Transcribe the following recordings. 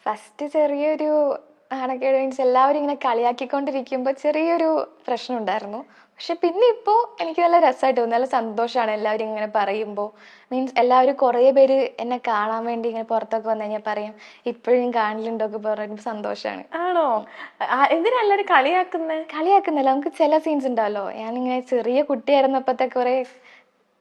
First ചെറിയൊരു നാണക്കേട് means എല്ലാവരും ഇങ്ങനെ കളിയാക്കിക്കൊണ്ടിരിക്കുമ്പോൾ ചെറിയൊരു പ്രശ്നം ഉണ്ടായിരുന്നു. പക്ഷെ പിന്നെ ഇപ്പോൾ എനിക്ക് നല്ല രസമായിട്ട് തോന്നുന്നു, നല്ല സന്തോഷമാണ് എല്ലാവരും ഇങ്ങനെ പറയുമ്പോൾ. മീൻസ് എല്ലാവരും കുറേ പേര് എന്നെ കാണാൻ വേണ്ടി ഇങ്ങനെ പുറത്തൊക്കെ വന്നു കഴിഞ്ഞാൽ പറയും ഇപ്പോഴും കാണലുണ്ടൊക്കെ പറയുമ്പോൾ സന്തോഷമാണ്. ആണോ? എന്തിനാ എല്ലാരും കളിയാക്കുന്നേ? കളിയാക്കുന്നില്ല, നമുക്ക് ചില സീൻസ് ഉണ്ടാവല്ലോ, ഞാനിങ്ങനെ ചെറിയ കുട്ടിയായിരുന്നപ്പോഴത്തെ കുറേ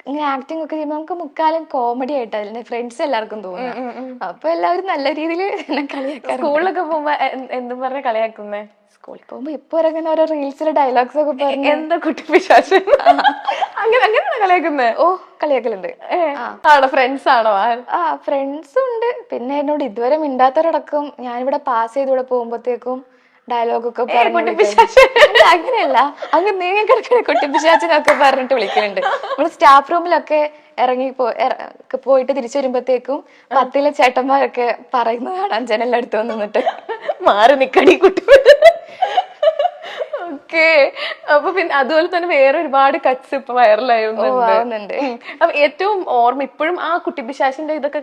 ഇങ്ങനെ ആക്ടിങ് ഒക്കെ ചെയ്യുമ്പോൾ നമുക്ക് മുക്കാലും കോമഡി ആയിട്ട് അതിന്റെ ഫ്രണ്ട്സ് എല്ലാവർക്കും തോന്നുന്നു. അപ്പൊ എല്ലാവരും നല്ല രീതിയിൽ എന്നെ കളിയാക്കാറുണ്ട്. സ്കൂളിലൊക്കെ പോകുമ്പോ എന്തും പറഞ്ഞ കളിയാക്കുന്നേ? സ്കൂളിൽ പോകുമ്പോ ഇപ്പൊ ഇറങ്ങുന്ന ഓരോ റീൽസിലെ ഡയലോഗ്സ് ഒക്കെ പറഞ്ഞു എന്താ കുട്ടി പിശാച് അങ്ങനെ അങ്ങനെയാണോ കളിയാക്കുന്നേ? ഓ കളിയാക്കലുണ്ട്. ആണോ? ഫ്രണ്ട്സ് ആണോ? ഫ്രണ്ട്സും ഉണ്ട്, പിന്നെ എന്നോട് ഇതുവരെ മിണ്ടാത്തവരടക്കം ഞാനിവിടെ പാസ് ചെയ്തൂടെ പോകുമ്പോഴത്തേക്കും ഡയലോഗൊക്കെ അങ്ങനെയല്ല, അങ്ങ് നീങ്ങി കിടക്കുന്ന കുട്ടിപ്പിശാച്ചിനൊക്കെ പറഞ്ഞിട്ട് വിളിക്കലുണ്ട്. നമ്മള് സ്റ്റാഫ് റൂമിലൊക്കെ പോയിട്ട് തിരിച്ചു വരുമ്പോഴത്തേക്കും 10ലെ ചേട്ടന്മാരൊക്കെ പറയുന്നത് കാണാൻ ജനലെടുത്ത് വന്നിട്ട് മാറി നിക്കടി കുട്ടി. ഓക്കെ. അപ്പൊ പിന്നെ അതുപോലെ തന്നെ വേറെ ഒരുപാട് കട്ട്സ് ഇപ്പൊ വൈറലായിരുന്നുണ്ട്. അപ്പൊ ഏറ്റവും ഓർമ്മ ഇപ്പോഴും ആ കുട്ടി പിശാചിന്റെ ഇതൊക്കെ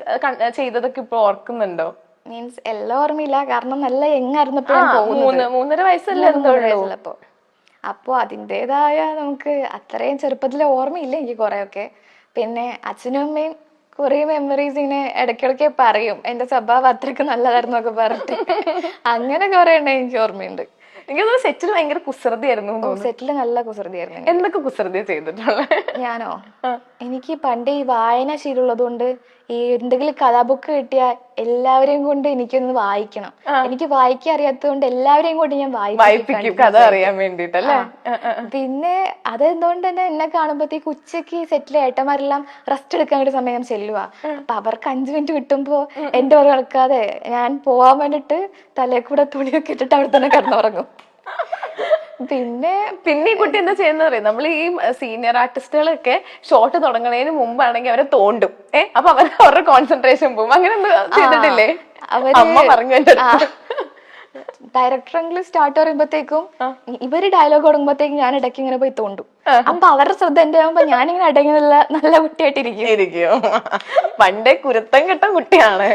ചെയ്തതൊക്കെ ഇപ്പൊ ഓർക്കുന്നുണ്ടോ? മീൻസ് എല്ലാം ഓർമ്മയില്ല, കാരണം നല്ല യങ്ങായിരുന്നപ്പോഴും 3.5 വയസ്സല്ലേ ഉള്ളപ്പോ. അപ്പൊ അതിൻ്റെതായ നമുക്ക് അത്രയും ചെറുപ്പത്തിലെ ഓർമ്മയില്ല എനിക്ക് കുറെയൊക്കെ. പിന്നെ അച്ഛനും അമ്മയും കുറെ മെമ്മറീസ് ഇങ്ങനെ ഇടയ്ക്കിടയ്ക്ക് പറയും എന്റെ സ്വഭാവം അത്രയ്ക്ക് നല്ലതായിരുന്നു ഒക്കെ പറഞ്ഞിട്ട്. അങ്ങനെ കുറെ എണ്ണം എനിക്ക് ഓർമ്മയുണ്ട്. എനിക്ക് സെറ്റിൽ ഭയങ്കര കുസൃതിയായിരുന്നു. സെറ്റില് നല്ല കുസൃതിയായിരുന്നു. എന്തൊക്കെ കുസൃതി ചെയ്തിട്ടുള്ള? ഞാനോ? എനിക്ക് പണ്ട് ഈ വായന ശീലമുള്ളത് കൊണ്ട് ഈ എന്തെങ്കിലും കഥാബുക്ക് കിട്ടിയാൽ എല്ലാവരെയും കൊണ്ട് എനിക്കൊന്ന് വായിക്കണം. എനിക്ക് വായിക്കാൻ അറിയാത്തത് കൊണ്ട് എല്ലാവരെയും കൊണ്ട് ഞാൻ വായിപ്പിക്കും കഥ അറിയാൻ വേണ്ടിട്ടല്ലേ. പിന്നെ അതെന്തുകൊണ്ട് തന്നെ എന്നെ കാണുമ്പോഴത്തേക്ക് ഉച്ചക്ക് സെറ്റിലെ ഏട്ടന്മാരെല്ലാം റെസ്റ്റ് എടുക്കാൻ വേണ്ടി സമയം ചെല്ലുക. അപ്പൊ അവർക്ക് 5 മിനിറ്റ് കിട്ടുമ്പോ എന്റെ പുറകെ നടക്കാതെ ഞാൻ പോവാൻ വേണ്ടിട്ട് തലേ കൂടെ തുണിയൊക്കെ ഇട്ടിട്ട് അവിടെ തന്നെ കിടന്നുറങ്ങും. പിന്നെ ഈ കുട്ടി എന്താ ചെയ്യുന്ന പറയും, നമ്മൾ ഈ സീനിയർ ആർട്ടിസ്റ്റുകളൊക്കെ ഷോട്ട് തുടങ്ങുന്നതിന് മുമ്പാണെങ്കിൽ അവരെ തോണ്ടും. അപ്പൊ അവരുടെ കോൺസെൻട്രേഷൻ പോകും. അങ്ങനെ ഒന്നും ചെയ്തിട്ടില്ലേ? അമ്മ പറഞ്ഞു. ഡയറക്ടറെങ്കിലും സ്റ്റാർട്ട് പറയുമ്പോഴത്തേക്കും ഇവര് ഡയലോഗ് തുടങ്ങുമ്പോഴത്തേക്കും ഞാൻ ഇടയ്ക്ക് ഇങ്ങനെ പോയി തോണ്ടും. അപ്പൊ അവരുടെ ശ്രദ്ധ എന്റെ ആകുമ്പോ ഞാനിങ്ങനെ അടങ്ങി നല്ല കുട്ടിയായിട്ടിരിക്കും. പണ്ടേ കുരുത്തം കെട്ട കുട്ടിയാണ്.